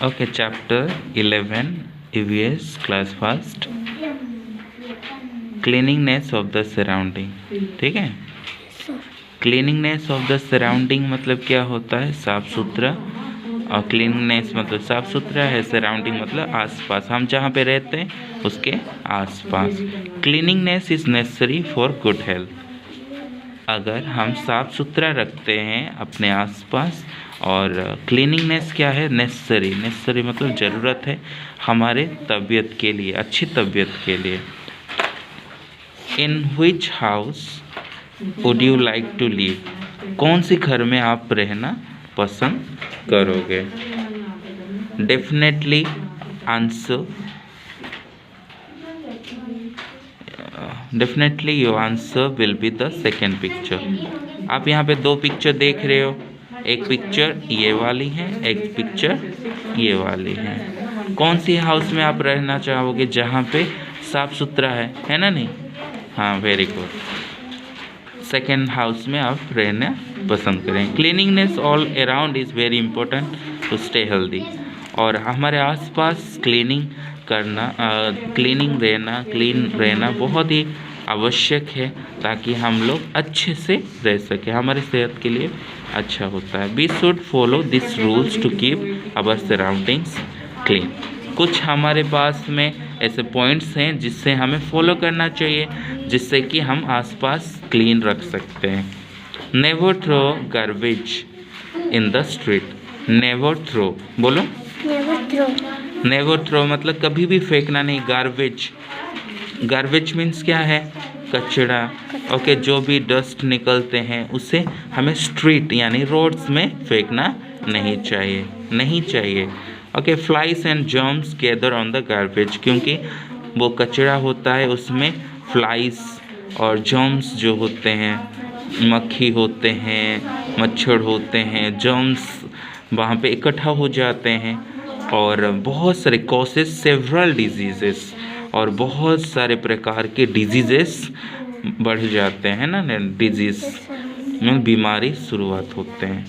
Okay, chapter 11 EVS class first, cleaningness of the surrounding. ठीक है, क्लीनिंगनेस of the surrounding मतलब क्या होता है? साफ सुथरा। और क्लीनिंगनेस मतलब साफ सुथरा है, सराउंडिंग मतलब आसपास, हम जहाँ पे रहते हैं उसके आसपास। Cleaningness is necessary for good health. अगर हम साफ सुथरा रखते हैं अपने आसपास, और क्लीनिंगनेस क्या है? नेसेसरी। नेसेसरी मतलब ज़रूरत है हमारे तबीयत के लिए, अच्छी तबीयत के लिए। In which house would you like to live? कौन सी घर में आप रहना पसंद करोगे? Definitely answer, definitely your answer will be the second picture. आप यहाँ पे दो पिक्चर देख रहे हो, एक पिक्चर ये वाली है, एक पिक्चर ये वाली है। कौन सी हाउस में आप रहना चाहोगे जहाँ पे साफ सुथरा है ना? नहीं, हाँ, वेरी गुड। सेकेंड हाउस में आप रहना पसंद करें। Cleaningness all around is very important to stay healthy. और हमारे आसपास क्लीनिंग करना, क्लीन रहना बहुत ही आवश्यक है, ताकि हम लोग अच्छे से रह सकें, हमारे सेहत के लिए अच्छा होता है। We should follow this rules to keep our surroundings clean. कुछ हमारे पास में ऐसे पॉइंट्स हैं जिससे हमें फॉलो करना चाहिए, जिससे कि हम आसपास क्लीन रख सकते हैं। Never throw garbage in the street. Never throw, बोलो। Never throw. नेवर थ्रो मतलब कभी भी फेंकना नहीं। गार्बेज, गार्बेज मीन्स क्या है? कचरा। ओके, जो भी डस्ट निकलते हैं उसे हमें स्ट्रीट यानी रोड्स में फेंकना नहीं चाहिए, नहीं चाहिए। Okay, flies and germs gather on the garbage, क्योंकि वो कचरा होता है, उसमें फ्लाइज और जर्म्स जो होते हैं, मक्खी होते हैं, मच्छर होते हैं, जर्म्स वहाँ पे इकट्ठा हो जाते हैं, और बहुत सारे कॉसेस सेवरल डिजीजेस, और बहुत सारे प्रकार के डिजीजेस बढ़ जाते हैं ना, डिजीज में बीमारी शुरुआत होते हैं।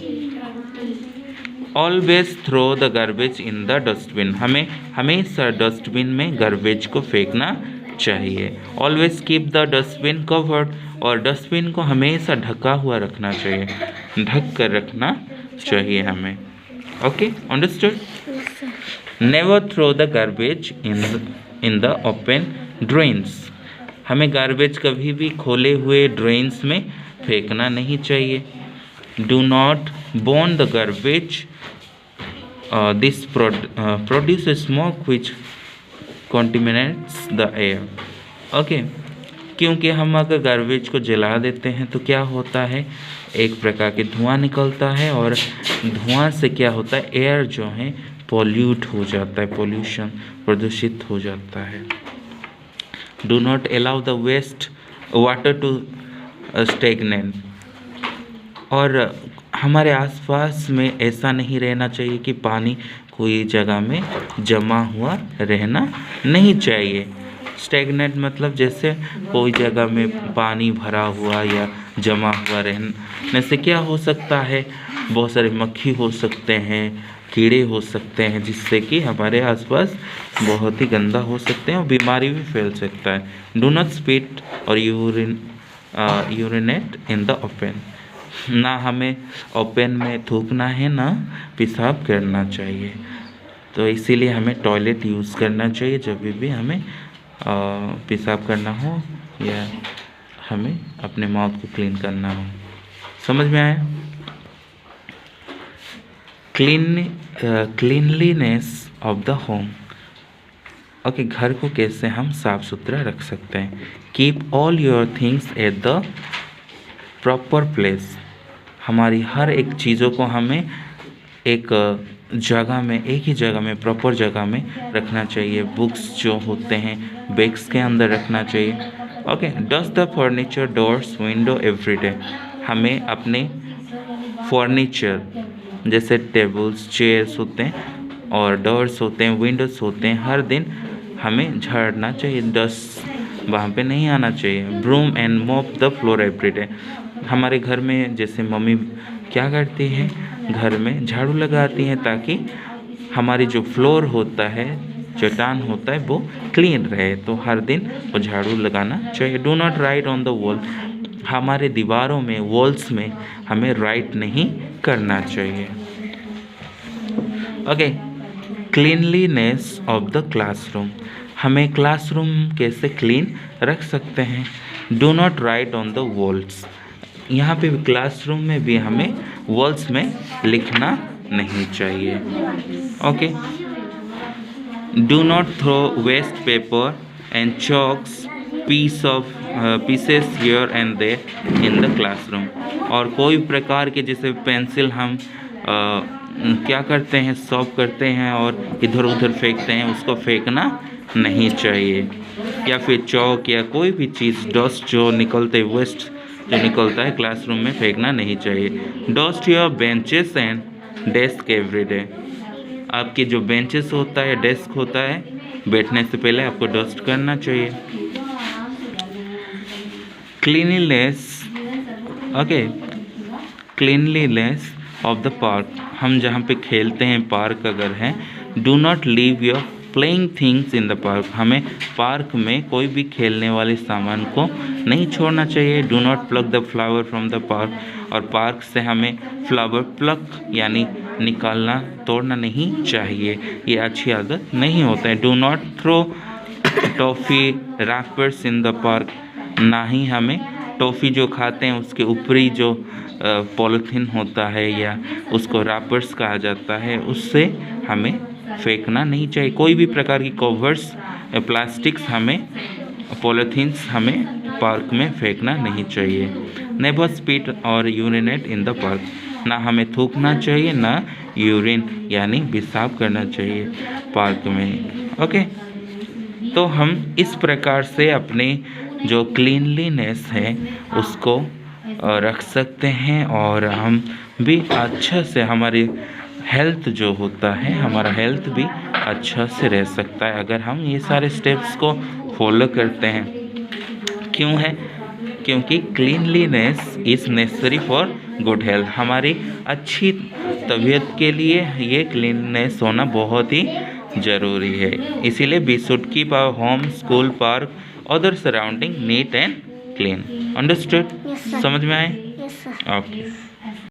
Always throw the garbage in the dustbin. हमें हमेशा डस्टबिन में गार्बेज को फेंकना चाहिए। Always keep the dustbin covered, और डस्टबिन को हमेशा ढका हुआ रखना चाहिए, ढक कर रखना चाहिए हमें। Okay, understood? Never throw the garbage in the open drains. हमें गार्बेज कभी भी खोले हुए ड्रेन्स में फेंकना नहीं चाहिए। Do not burn the garbage, this produce smoke which contaminates the air. Okay, क्योंकि हम अगर गार्बेज को जला देते हैं तो क्या होता है? एक प्रकार के धुआं निकलता है, और धुआं से क्या होता है? एयर जो है पॉल्यूट हो जाता है, पोल्यूशन, प्रदूषित हो जाता है। Do not allow the waste water to stagnate. और हमारे आसपास में ऐसा नहीं रहना चाहिए कि पानी कोई जगह में जमा हुआ रहना नहीं चाहिए। स्टेगनेट मतलब जैसे कोई जगह में पानी भरा हुआ या जमा हुआ रहने से क्या हो सकता है? बहुत सारे मक्खी हो सकते हैं, कीड़े हो सकते हैं, जिससे कि हमारे आसपास बहुत ही गंदा हो सकते हैं और बीमारी भी फैल सकता है। डू नॉट स्पिट और यूरिनेट इन द ओपन। ना हमें ओपन में थूकना है, ना पेशाब करना चाहिए। तो इसीलिए हमें टॉयलेट यूज़ करना चाहिए जब भी हमें पेशाब करना हो या हमें अपने माउथ को क्लीन करना हो। समझ में आया? Cleanliness of the home. Okay, घर को कैसे हम साफ सुथरा रख सकते हैं? Keep all your things at the proper place. हमारी हर एक चीज़ों को हमें एक जगह में, एक ही जगह में, प्रॉपर जगह में रखना चाहिए। बुक्स जो होते हैं बैग्स के अंदर रखना चाहिए। Okay, dust the furniture, doors, window every day. हमें अपने फर्नीचर जैसे टेबल्स, चेयर्स होते हैं, और डोर्स होते हैं, विंडोज़ होते हैं, हर दिन हमें झाड़ना चाहिए, डस्ट वहाँ पे नहीं आना चाहिए। Broom and mop the floor every day. हमारे घर में जैसे मम्मी क्या करती हैं, घर में झाड़ू लगाती हैं ताकि हमारी जो फ्लोर होता है, चट्टान होता है, वो क्लीन रहे। तो हर दिन वो झाड़ू लगाना चाहिए। Do not right on the wall, हमारे दीवारों में, वॉल्स में हमें राइट नहीं करना चाहिए। Okay, cleanliness of the classroom, हमें क्लासरूम कैसे क्लीन रख सकते हैं। Do not right on the walls, यहाँ पे क्लासरूम में भी हमें वॉल्स में लिखना नहीं चाहिए। Okay, do not throw waste paper and chalks pieces here and there in the classroom, और कोई प्रकार के जैसे पेंसिल हम क्या करते हैं, सॉल्व करते हैं और इधर उधर फेंकते हैं, उसको फेंकना नहीं चाहिए। या फिर चौक या कोई भी चीज़, डस्ट जो निकलते, वेस्ट जो निकलता है क्लासरूम में, फेंकना नहीं चाहिए। Dust your benches and desk everyday, आपके जो बेंचेस होता है, डेस्क होता है, बैठने से पहले आपको डस्ट करना चाहिए। Cleanliness, okay, cleanliness of the park, हम जहाँ पे खेलते हैं, पार्क अगर है, do not leave your playing things in the park, हमें पार्क में कोई भी खेलने वाले सामान को नहीं छोड़ना चाहिए। Do not plug the flower from the park, और पार्क से हमें फ्लावर प्लक यानी निकालना, तोड़ना नहीं चाहिए, ये अच्छी आदत नहीं होता है। Do not throw toffee wrappers in the park, ना ही हमें टॉफ़ी जो खाते हैं उसके ऊपरी जो पॉलीथीन होता है या उसको रैपर्स कहा जाता है, उससे हमें फेंकना नहीं चाहिए। कोई भी प्रकार की कवर्स, प्लास्टिक्स हमें, पॉलीथीन्स हमें पार्क में फेंकना नहीं चाहिए। नेवर स्पीट और यूरिनेट इन द पार्क, ना हमें थूकना चाहिए, ना यूरिन यानी पेशाब करना चाहिए पार्क में। ओके, तो हम इस प्रकार से अपने जो क्लीनलीनेस है उसको रख सकते हैं, और हम भी अच्छा से, हमारी हेल्थ जो होता है, हमारा हेल्थ भी अच्छा से रह सकता है अगर हम ये सारे स्टेप्स को फॉलो करते हैं। क्यों है? क्योंकि cleanliness is necessary for good health, हमारी अच्छी तबीयत के लिए ये क्लीननेस होना बहुत ही ज़रूरी है। इसीलिए we should keep our home, school, park, other surrounding neat and clean. Understood? समझ में आए? Yes, sir. ओके।